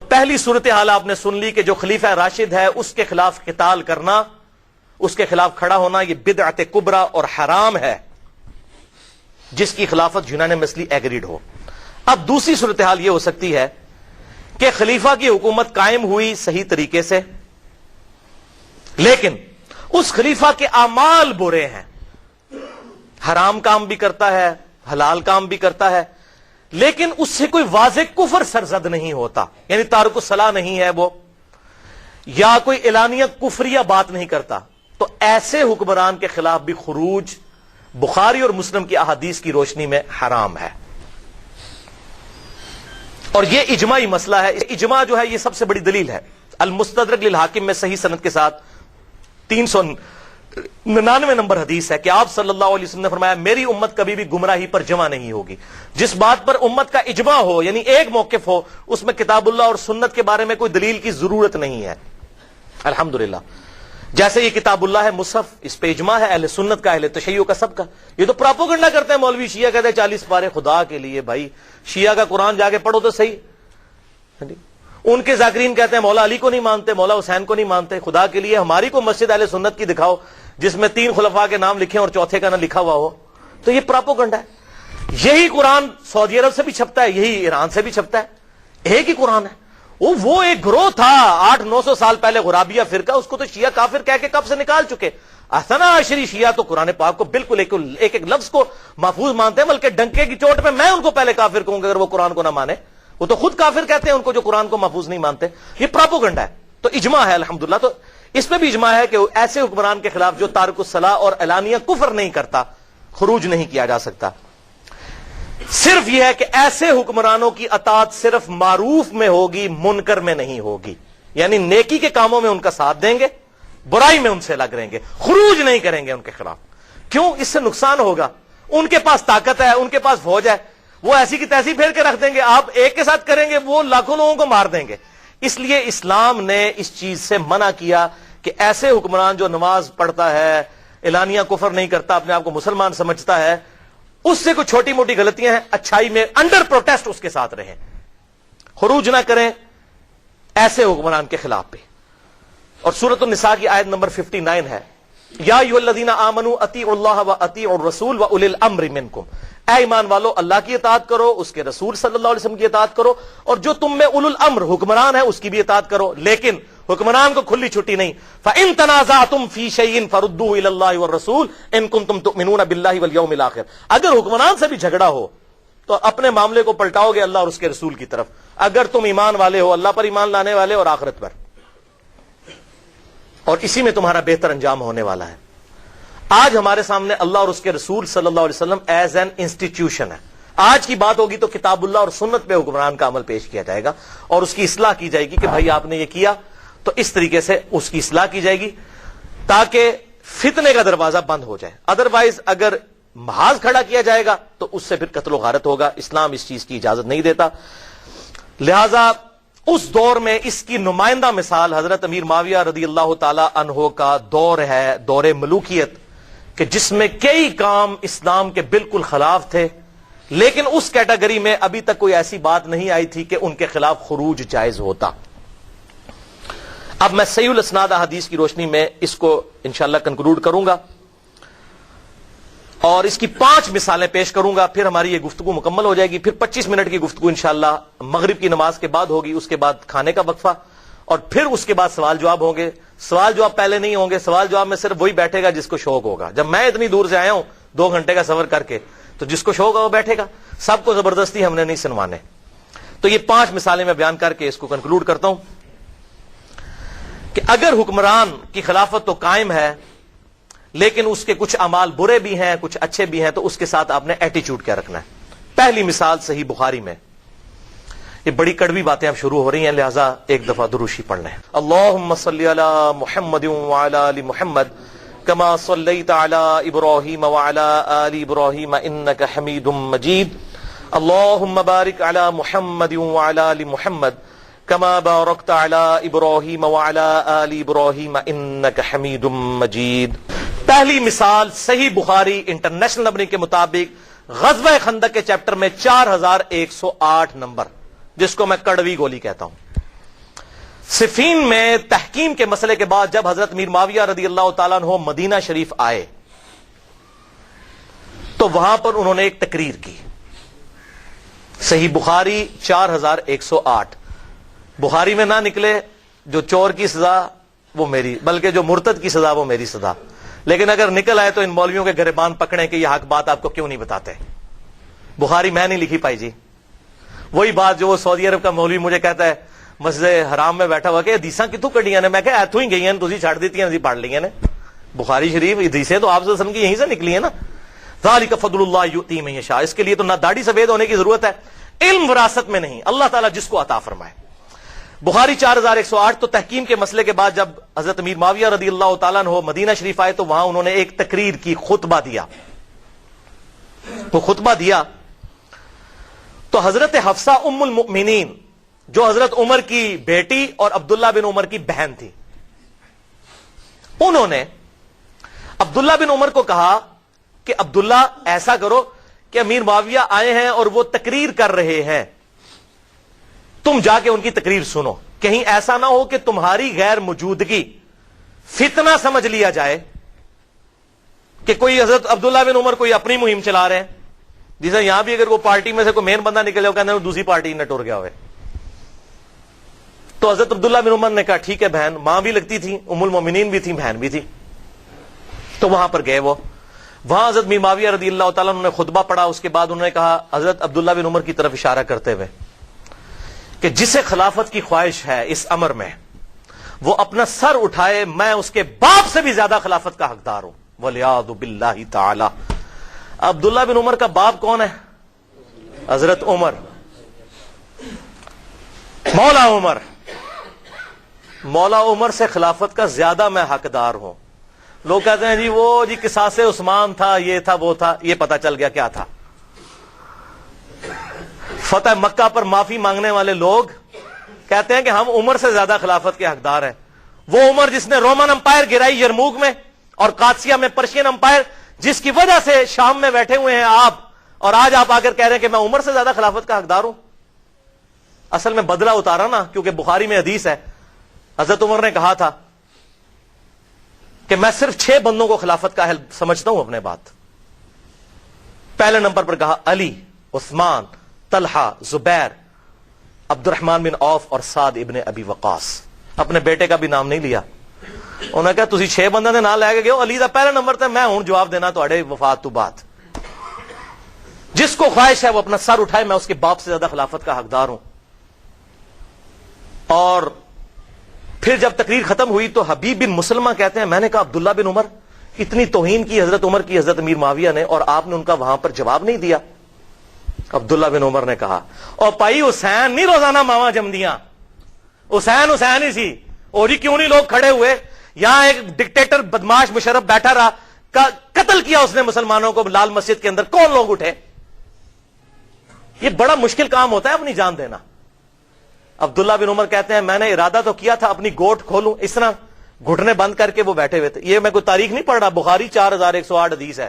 پہلی صورتحال آپ نے سن لی کہ جو خلیفہ راشد ہے اس کے خلاف قتال کرنا، اس کے خلاف کھڑا ہونا، یہ بدعت کبریٰ اور حرام ہے، جس کی خلافت یونانیمسلی ایگریڈ ہو۔ اب دوسری صورتحال یہ ہو سکتی ہے کہ خلیفہ کی حکومت قائم ہوئی صحیح طریقے سے، لیکن اس خلیفہ کے اعمال برے ہیں، حرام کام بھی کرتا ہے، حلال کام بھی کرتا ہے، لیکن اس سے کوئی واضح کفر سرزد نہیں ہوتا، یعنی تارک الصلاۃ نہیں ہے وہ، یا کوئی اعلانیہ کفریہ بات نہیں کرتا، تو ایسے حکمران کے خلاف بھی خروج بخاری اور مسلم کی احادیث کی روشنی میں حرام ہے۔ اور یہ اجماعی مسئلہ ہے، اجماع جو ہے یہ سب سے بڑی دلیل ہے۔ المستدرک للحاکم میں صحیح سند کے ساتھ 399 نمبر حدیث ہے کہ آپ صلی اللہ علیہ وسلم نے فرمایا میری امت کبھی بھی گمراہی پر جمع نہیں ہوگی۔ جس بات پر امت کا اجماع ہو، یعنی ایک موقف ہو، اس میں کتاب اللہ اور سنت کے بارے میں کوئی دلیل کی ضرورت نہیں ہے، الحمدللہ۔ جیسے یہ کتاب اللہ ہے، مصحف، اس پہ اجماع ہے اہل سنت کا، اہل تشیع کا، سب کا۔ یہ تو پراپوگنڈا کرتے ہیں مولوی شیعہ، کہتے ہیں 40 پارے، خدا کے لیے بھائی شیعہ کا قرآن جا کے پڑھو تو صحیح۔ ان کے ذاکرین کہتے ہیں مولا علی کو نہیں مانتے، مولا حسین کو نہیں مانتے، خدا کے لیے ہماری کو مسجد اہل سنت کی دکھاؤ جس میں 3 خلفاء کے نام لکھے اور چوتھے کا نہ لکھا ہوا ہو۔ تو یہ پراپوگنڈا ہے۔ یہی قرآن سعودی عرب سے بھی چھپتا ہے، یہی ایران سے بھی چھپتا ہے، ایک ہی قرآن ہے۔ وہ ایک گروہ تھا 800-900 سال پہلے، غرابیہ فرقہ، اس کو تو شیعہ کافر کہہ کے کب سے نکال چکے۔ اثنا عشری شیعہ تو قرآن پاک کو بالکل ایک لفظ کو محفوظ مانتے ہیں، بلکہ ڈنکے کی چوٹ پہ میں ان کو پہلے کافر کہوں گا اگر وہ قرآن کو نہ مانے۔ وہ تو خود کافر کہتے ہیں ان کو جو قرآن کو محفوظ نہیں مانتے۔ یہ پراپوگنڈا ہے۔ تو اجماع ہے الحمدللہ، تو اس میں بھی اجماع ہے کہ ایسے حکمران کے خلاف جو تارک الصلاۃ اور اعلانیہ کفر نہیں کرتا، خروج نہیں کیا جا سکتا۔ صرف یہ ہے کہ ایسے حکمرانوں کی اطاعت صرف معروف میں ہوگی، منکر میں نہیں ہوگی، یعنی نیکی کے کاموں میں ان کا ساتھ دیں گے، برائی میں ان سے لگ رہیں گے، خروج نہیں کریں گے ان کے خلاف۔ کیوں؟ اس سے نقصان ہوگا۔ ان کے پاس طاقت ہے، ان کے پاس فوج ہے، وہ ایسی کی تیسی پھیر کے رکھ دیں گے، آپ ایک کے ساتھ کریں گے وہ لاکھوں لوگوں کو مار دیں گے۔ اس لیے اسلام نے اس چیز سے منع کیا کہ ایسے حکمران جو نماز پڑھتا ہے، اعلانیہ کفر نہیں کرتا، اپنے آپ کو مسلمان سمجھتا ہے، اس سے کوئی چھوٹی موٹی غلطیاں ہیں، اچھائی میں انڈر پروٹیسٹ اس کے ساتھ رہیں، خروج نہ کریں ایسے حکمران کے خلاف بھی۔ اور سورۃ النساء کی آیت نمبر 59 ہے، یا ایھا الذین آمنوا اطیعوا اللہ واطیعوا الرسول واولی الامر منکم، اے ایمان والو اللہ کی اطاعت کرو، اس کے رسول صلی اللہ علیہ وسلم کی اطاعت کرو، اور جو تم میں اولو الامر حکمران ہے اس کی بھی اطاعت کرو، لیکن حکمران کو کھلی چھٹی نہیں۔ فَإِن تَنَازَعْتُمْ فِي شَيْءٍ فَرُدُّوهُ إِلَى اللَّهِ وَالرَّسُولِ إِن كُنتُمْ تُؤْمِنُونَ بِاللَّهِ وَالْيَوْمِ الْآخِرِ، اگر حکمران سے بھی جھگڑا ہو تو اپنے معاملے کو پلٹاؤ گے اللہ اور اس کے رسول کی طرف، اگر تم ایمان والے ہو، اللہ پر ایمان لانے والے اور آخرت پر، اور اسی میں تمہارا بہتر انجام ہونے والا ہے۔ آج ہمارے سامنے اللہ اور اس کے رسول صلی اللہ علیہ وسلم ایز این انسٹیٹیوشن ہے۔ آج کی بات ہوگی تو کتاب اللہ اور سنت پہ حکمران کا عمل پیش کیا جائے گا اور اس کی اصلاح کی جائے گی کہ بھائی آپ نے یہ کیا، تو اس طریقے سے اس کی اصلاح کی جائے گی تاکہ فتنے کا دروازہ بند ہو جائے۔ ادروائز اگر محاذ کھڑا کیا جائے گا تو اس سے پھر قتل و غارت ہوگا، اسلام اس چیز کی اجازت نہیں دیتا۔ لہذا اس دور میں اس کی نمائندہ مثال حضرت امیر معاویہ رضی اللہ تعالی عنہ کا دور ہے، دور ملوکیت، کہ جس میں کئی کام اسلام کے بالکل خلاف تھے، لیکن اس کیٹیگری میں ابھی تک کوئی ایسی بات نہیں آئی تھی کہ ان کے خلاف خروج جائز ہوتا۔ اب میں صحیح الاسناد حدیث کی روشنی میں اس کو انشاءاللہ کنکلوڈ کروں گا اور اس کی 5 مثالیں پیش کروں گا، پھر ہماری یہ گفتگو مکمل ہو جائے گی۔ پھر 25 منٹ کی گفتگو انشاءاللہ مغرب کی نماز کے بعد ہوگی، اس کے بعد کھانے کا وقفہ، اور پھر اس کے بعد سوال جواب ہوں گے۔ سوال جواب پہلے نہیں ہوں گے، سوال جواب میں صرف وہی بیٹھے گا جس کو شوق ہوگا۔ جب میں اتنی دور سے آیا ہوں 2 گھنٹے کا سفر کر کے، تو جس کو شوق ہے وہ بیٹھے گا، سب کو زبردستی ہم نے نہیں سنوانے۔ تو یہ 5 مثالیں میں بیان کر کے اس کو کنکلوڈ کرتا ہوں کہ اگر حکمران کی خلافت تو قائم ہے لیکن اس کے کچھ اعمال برے بھی ہیں، کچھ اچھے بھی ہیں، تو اس کے ساتھ آپ نے ایٹیچیوڈ کیا رکھنا ہے۔ پہلی مثال صحیح بخاری میں، یہ بڑی کڑوی باتیں اب شروع ہو رہی ہیں، لہذا ایک دفعہ دروشی پڑھ لیں۔ اللہم صلی علی محمد وعلی آل محمد کما صلیت علی ابراہیم وعلی آل ابراہیم انک حمید مجید، اللہم بارک علی محمد وعلی آل محمد کما بارکت علی ابراہیم وعلی آل ابراہیم انک حمید مجید۔ پہلی مثال صحیح بخاری انٹرنیشنل نمبر کے مطابق غزوہ خندق کے چیپٹر میں 4108 نمبر، جس کو میں کڑوی گولی کہتا ہوں۔ صفین میں تحکیم کے مسئلے کے بعد جب حضرت امیر معاویہ رضی اللہ تعالیٰ عنہ مدینہ شریف آئے تو وہاں پر انہوں نے ایک تقریر کی. صحیح بخاری 4108. بخاری میں نہ نکلے جو چور کی سزا وہ میری، بلکہ جو مرتد کی سزا وہ میری سزا، لیکن اگر نکل آئے تو ان مولویوں کے گریبان پکڑیں کہ یہ حق بات آپ کو کیوں نہیں بتاتے. بخاری میں نہیں لکھی پائی جی. وہی بات جو وہ سعودی عرب کا مولوی مجھے کہتا ہے مسجد حرام میں بیٹھا ہوا کہ حدیثاں کتوں کٹیاں نے، میں کہ ایتھوں ہی گئی ہیں تسی چھڑ دیتی ہیں پڑھ لی نے. بخاری شریف حدیثیں تو آپ صلی اللہ علیہ وسلم کی یہیں سے نکلی ہیں نا. ذالک فضل اللہ یؤتی من یشاء. اس کے لیے تو نہ داڑھی سفید ہونے کی ضرورت ہے، علم وراثت میں نہیں، اللہ تعالیٰ جس کو عطا فرمائے. بخاری 4108. تو تحکیم کے مسئلے کے بعد جب حضرت امیر معاویہ رضی اللہ تعالیٰ عنہ مدینہ شریف آئے تو وہاں انہوں نے ایک تقریر کی، خطبہ دیا. وہ خطبہ دیا تو حضرت حفصہ ام المؤمنین جو حضرت عمر کی بیٹی اور عبداللہ بن عمر کی بہن تھی، انہوں نے عبداللہ بن عمر کو کہا کہ عبداللہ ایسا کرو کہ امیر معاویہ آئے ہیں اور وہ تقریر کر رہے ہیں، تم جا کے ان کی تقریر سنو، کہیں ایسا نہ ہو کہ تمہاری غیر موجودگی فتنہ سمجھ لیا جائے کہ کوئی حضرت عبداللہ بن عمر کوئی اپنی مہم چلا رہے ہیں. جیسے یہاں بھی اگر وہ پارٹی میں سے کوئی مین بندہ نکلے ہو کہتے ہیں دوسری پارٹی نہ ٹور گیا ہوئے. تو حضرت عبداللہ بن عمر نے کہا ٹھیک ہے، بہن ماں بھی لگتی تھی، ام المومنین بھی تھی، بہن بھی تھی. تو وہاں پر گئے. وہ وہاں حضرت امیر معاویہ رضی اللہ تعالیٰ نے خطبہ پڑھا. اس کے بعد انہوں نے کہا حضرت عبداللہ بن عمر کی طرف اشارہ کرتے ہوئے کہ جسے خلافت کی خواہش ہے اس امر میں وہ اپنا سر اٹھائے، میں اس کے باپ سے بھی زیادہ خلافت کا حقدار ہوں. وَلِعَاذُ بِاللَّهِ تعالی. عبداللہ بن عمر کا باپ کون ہے؟ حضرت عمر، مولا عمر. مولا عمر سے خلافت کا زیادہ میں حقدار ہوں. لوگ کہتے ہیں جی وہ جی قصاص عثمان تھا، یہ تھا وہ تھا. یہ پتا چل گیا کیا تھا. فتح مکہ پر معافی مانگنے والے لوگ کہتے ہیں کہ ہم عمر سے زیادہ خلافت کے حقدار ہیں. وہ عمر جس نے رومن امپائر گرائی یرموک میں اور قادسیہ میں پرشین امپائر، جس کی وجہ سے شام میں بیٹھے ہوئے ہیں آپ، اور آج آپ آ کر کہہ رہے ہیں کہ میں عمر سے زیادہ خلافت کا حقدار ہوں. اصل میں بدلہ اتارا نا، کیونکہ بخاری میں حدیث ہے حضرت عمر نے کہا تھا کہ میں صرف 6 بندوں کو خلافت کا اہل سمجھتا ہوں اپنے بات. پہلے نمبر پر کہا علی، عثمان، طلحہ، زبیر، عبد الرحمن بن عوف اور سعد ابن ابی وقاص. اپنے بیٹے کا بھی نام نہیں لیا. انہوں نے کہا تسی 6 بندوں نے نام لے کے گئے، علی دا پہلا نمبر تھا، میں ہوں جواب دینا تواڈے وفات تو بعد. جس کو خواہش ہے وہ اپنا سر اٹھائے، میں اس کے باپ سے زیادہ خلافت کا حقدار ہوں. اور پھر جب تقریر ختم ہوئی تو حبیب بن مسلمہ کہتے ہیں میں نے کہا عبداللہ بن عمر، اتنی توہین کی حضرت عمر کی حضرت امیر معاویہ نے اور آپ نے ان کا وہاں پر جواب نہیں دیا. عبداللہ بن عمر نے کہا اور پائی حسین نہیں روزانہ ماما جمدیاں، حسین حسین ہی سی. اور ہی کیوں نہیں لوگ کھڑے ہوئے؟ یہاں ایک ڈکٹیٹر بدماش مشرف بیٹھا رہا، قتل کیا اس نے مسلمانوں کو لال مسجد کے اندر، کون لوگ اٹھے؟ یہ بڑا مشکل کام ہوتا ہے اپنی جان دینا. عبداللہ بن عمر کہتے ہیں میں نے ارادہ تو کیا تھا اپنی گوٹ کھولوں، اس طرح گھٹنے بند کر کے وہ بیٹھے ہوئے تھے. یہ میں کوئی تاریخ نہیں پڑھ رہا، بخاری 4108 حدیث ہے.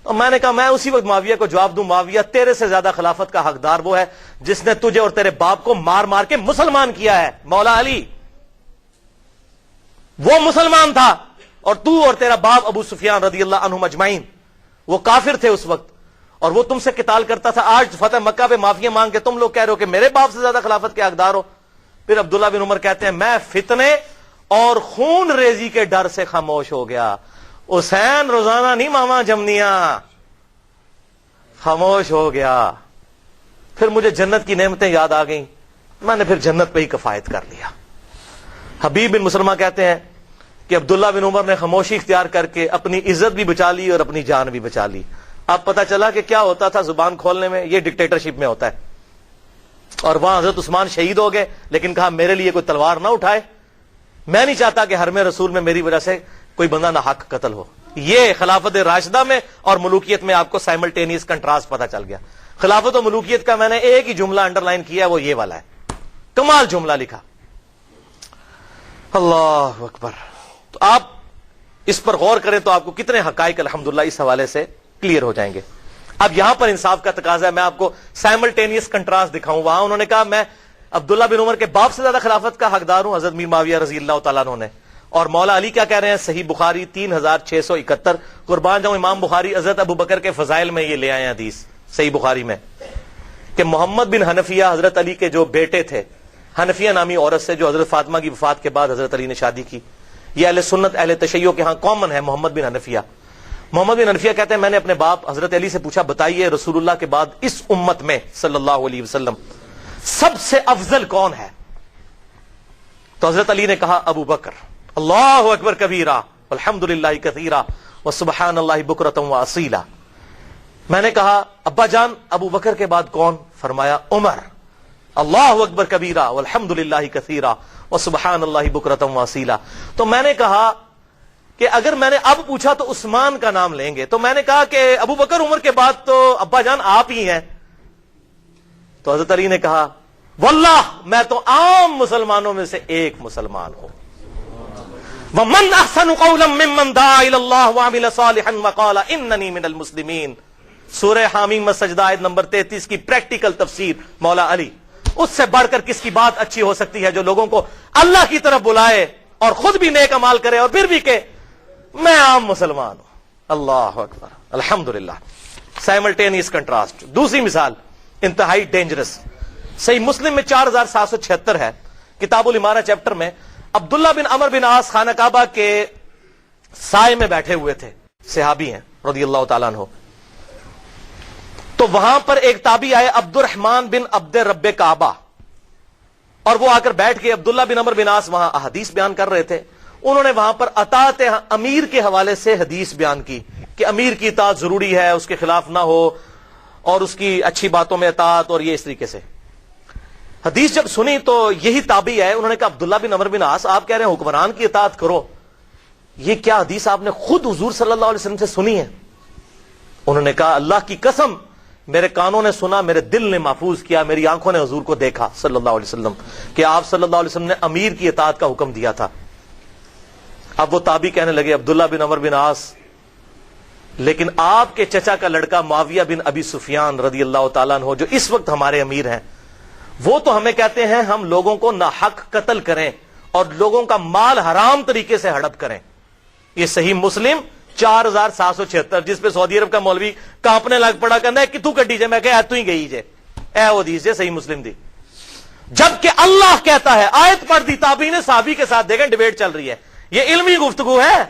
اور میں نے کہا میں اسی وقت معاویہ کو جواب دوں، معاویہ تیرے سے زیادہ خلافت کا حقدار وہ ہے جس نے تجھے اور تیرے باپ کو مار مار کے مسلمان کیا ہے. مولا علی وہ مسلمان تھا اور تو اور تیرا باپ ابو سفیان رضی اللہ عنہم اجمعین وہ کافر تھے اس وقت، اور وہ تم سے قتال کرتا تھا. آج فتح مکہ پہ معافیاں مانگ کے تم لوگ کہہ رہے ہو کہ میرے باپ سے زیادہ خلافت کے حقدار ہو. پھر عبداللہ بن عمر کہتے ہیں میں فتنے اور خون ریزی کے ڈر سے خاموش ہو گیا. حسین روزانہ نہیں ماما جمنیاں، خاموش ہو گیا. پھر مجھے جنت کی نعمتیں یاد آ گئیں، میں نے پھر جنت پہ ہی کفایت کر لیا. حبیب بن مسلمہ کہتے ہیں کہ عبداللہ بن عمر نے خاموشی اختیار کر کے اپنی عزت بھی بچا لی اور اپنی جان بھی بچا لی. اب پتا چلا کہ کیا ہوتا تھا زبان کھولنے میں، یہ ڈکٹیٹرشپ میں ہوتا ہے. اور وہاں حضرت عثمان شہید ہو گئے، لیکن کہا میرے لیے کوئی تلوار نہ اٹھائے، میں نہیں چاہتا کہ حرم رسول میں میری وجہ سے کوئی بندہ نہ حق قتل ہو. یہ خلافت راشدہ میں اور ملوکیت میں آپ کو سائملٹینیس کنٹراسٹ پتا چل گیا. خلافت و ملوکیت کا میں نے ایک ہی جملہ انڈر لائن کیا، وہ یہ والا ہے، کمال جملہ لکھا. اللہ اکبر. تو آپ اس پر غور کریں تو آپ کو کتنے حقائق الحمدللہ اس حوالے سے کلیئر ہو جائیں گے. اب یہاں پر انصاف کا تقاضا ہے، میں آپ کو سائملٹینیس کنٹراسٹ دکھاؤں. وہاں انہوں نے کہا میں عبداللہ بن عمر کے باپ سے زیادہ خلافت کا حقدار ہوں حضرت میر معاویہ رضی اللہ تعالیٰ عنہ نے. اور مولا علی کیا کہہ رہے ہیں؟ صحیح بخاری 3671. قربان جاؤں امام بخاری حضرت ابو بکر کے فضائل میں یہ لے آئے ہیں حدیث صحیح بخاری میں کہ محمد بن حنفیہ حضرت علی کے جو بیٹے تھے، حنفیہ نامی عورت سے جو حضرت فاطمہ کی وفات کے بعد حضرت علی نے شادی کی. یہ اہل سنت اہل تشیع کے ہاں کامن ہے. محمد بن حنفیہ کہتے ہیں میں نے اپنے باپ حضرت علی سے پوچھا بتائیے رسول اللہ کے بعد اس امت میں صلی اللہ علیہ وسلم سب سے افضل کون ہے؟ تو حضرت علی نے کہا ابو بکر. اللہ اکبر کبیرہ والحمد للہ کثیرہ وسبحان اللہ بکرۃ واصیلا. میں نے کہا ابا جان ابو بکر کے بعد کون؟ فرمایا عمر. اللہ اکبر کبیرہ والحمد للہ کثیرہ وسبحان اللہ بکرۃ واصیلا. تو میں نے کہا کہ اگر میں نے اب پوچھا تو عثمان کا نام لیں گے. تو میں نے کہا کہ ابو بکر عمر کے بعد تو ابا جان آپ ہی ہیں. تو حضرت علی نے کہا واللہ میں تو عام مسلمانوں میں سے ایک مسلمان ہوں. وَمَنْ أَحْسَنُ قَوْلًا مِّمَّنْ دَعَا إِلَى اللَّهِ وَعَمِلَ صَالِحًا وَقَالَ إِنَّنِي مِنَ الْمُسْلِمِينَ. سورہ حامیم السجدہ آیت نمبر 33 کی پریکٹیکل تفسیر مولا علی. اس سے بڑھ کر کس کی بات اچھی ہو سکتی ہے جو لوگوں کو اللہ کی طرف بلائے اور خود بھی نیک امال کرے اور پھر بھی کہ میں عام مسلمان ہوں. اللہ اکبر الحمدللہ. Simultaneous contrast. دوسری مثال انتہائی ڈینجرس. صحیح مسلم میں 4776 ہے کتاب الامارہ چیپٹر میں. عبداللہ بن عمر بن عاص خانہ کعبہ کے سائے میں بیٹھے ہوئے تھے، صحابی ہیں رضی اللہ تعالیٰ عنہ. تو وہاں پر ایک تابعی آئے عبد الرحمن بن عبد رب کعبہ، اور وہ آ کر بیٹھ کے عبداللہ بن عمر بن عاص وہاں حدیث بیان کر رہے تھے. انہوں نے وہاں پر اطاعت امیر کے حوالے سے حدیث بیان کی کہ امیر کی اطاعت ضروری ہے، اس کے خلاف نہ ہو اور اس کی اچھی باتوں میں اطاعت، اور یہ اس طریقے سے حدیث جب سنی تو یہی تابعی ہے، انہوں نے کہا عبداللہ بن عمر بن عاص آپ کہہ رہے ہیں حکمران کی اطاعت کرو، یہ کیا حدیث آپ نے خود حضور صلی اللہ علیہ وسلم سے سنی ہے؟ انہوں نے کہا اللہ کی قسم میرے کانوں نے سنا، میرے دل نے محفوظ کیا، میری آنکھوں نے حضور کو دیکھا صلی اللہ علیہ وسلم کہ آپ صلی اللہ علیہ وسلم نے امیر کی اطاعت کا حکم دیا تھا. اب وہ تابعی کہنے لگے عبداللہ بن عمر بن عاص لیکن آپ کے چچا کا لڑکا معاویہ بن ابی سفیان رضی اللہ تعالیٰ عنہ جو اس وقت ہمارے امیر ہیں، وہ تو ہمیں کہتے ہیں ہم لوگوں کو ناحق قتل کریں اور لوگوں کا مال حرام طریقے سے ہڑپ کریں. یہ صحیح مسلم 4776 جس پہ سعودی عرب کا مولوی کانپنے لگ پڑا کہنا ہے کہ تو کٹی جائے، میں کہ تو ہی گئی جے اے حدیث جے صحیح مسلم دی. جبکہ اللہ کہتا ہے، آیت پڑھ دی تابعی نے صحابی کے ساتھ، دیکھیں ڈیبیٹ چل رہی ہے، یہ علمی گفتگو ہے.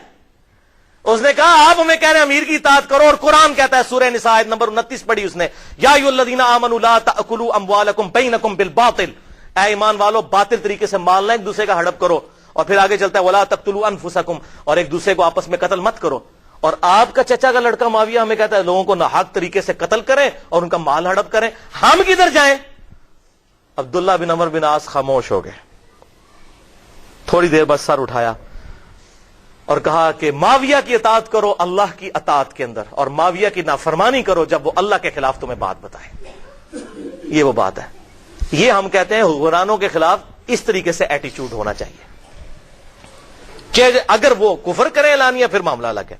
اس نے کہا آپ ہمیں کہہ رہے ہیں امیر کی اطاعت کرو، اور قرآن کہتا ہے سورہ نساء آیت نمبر 29 پڑھی اس نے، یا ایھا الذین آمنوا لا تأکلوا اموالکم بینکم بالباطل، اے ایمان والو باطل طریقے سے مال نہ ایک دوسرے کا ہڑپ کرو. اور پھر آگے چلتا ہے ولا تقتلوا انفسکم، اور ایک دوسرے کو آپس میں قتل مت کرو. اور آپ کا چچا کا لڑکا معاویہ ہمیں کہتا ہے لوگوں کو ناحق طریقے سے قتل کریں اور ان کا مال ہڑپ کریں، ہم کدھر جائیں؟ عبداللہ بن عمر بن عاص خاموش ہو گئے. تھوڑی دیر بعد سر اٹھایا اور کہا کہ معاویہ کی اطاعت کرو اللہ کی اطاعت کے اندر، اور معاویہ کی نافرمانی کرو جب وہ اللہ کے خلاف تمہیں بات بتائے. یہ وہ بات ہے. یہ ہم کہتے ہیں حکمرانوں کے خلاف اس طریقے سے ایٹیچیوڈ ہونا چاہیے کہ اگر وہ کفر کریں اعلانیہ پھر معاملہ الگ ہے.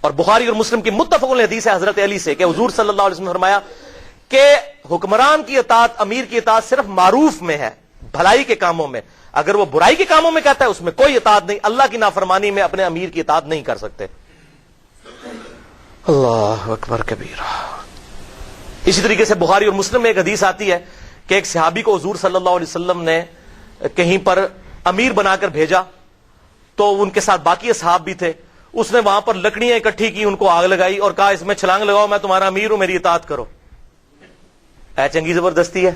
اور بخاری اور مسلم کی متفق حدیث ہے حضرت علی سے کہ حضور صلی اللہ علیہ وسلم نے فرمایا کہ حکمران کی اطاعت امیر کی اطاعت صرف معروف میں ہے، بھلائی کے کاموں میں. اگر وہ برائی کے کاموں میں کہتا ہے اس میں کوئی اطاعت نہیں، اللہ کی نافرمانی میں اپنے امیر کی اطاعت نہیں کر سکتے. اللہ اکبر کبیرہ. اسی طریقے سے بخاری اور مسلم میں ایک حدیث آتی ہے کہ ایک صحابی کو حضور صلی اللہ علیہ وسلم نے کہیں پر امیر بنا کر بھیجا، تو ان کے ساتھ باقی اصحاب بھی تھے. اس نے وہاں پر لکڑیاں اکٹھی کی، ان کو آگ لگائی اور کہا اس میں چھلانگ لگاؤ، میں تمہارا امیر ہوں، میری اطاعت کرو. اے چنگی زبردستی ہے.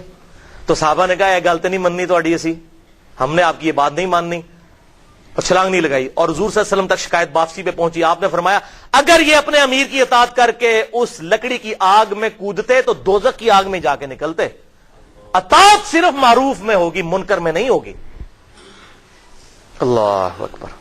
تو صحابہ نے کہا اے گل تو نہیں مننی تہاڈی، اسی ہم نے آپ کی یہ بات نہیں ماننی، اور چھلانگ نہیں لگائی. اور حضور صلی اللہ علیہ وسلم تک شکایت واپسی پہ پہنچی. آپ نے فرمایا اگر یہ اپنے امیر کی اطاعت کر کے اس لکڑی کی آگ میں کودتے تو دوزخ کی آگ میں جا کے نکلتے. اطاعت صرف معروف میں ہوگی، منکر میں نہیں ہوگی. اللہ اکبر.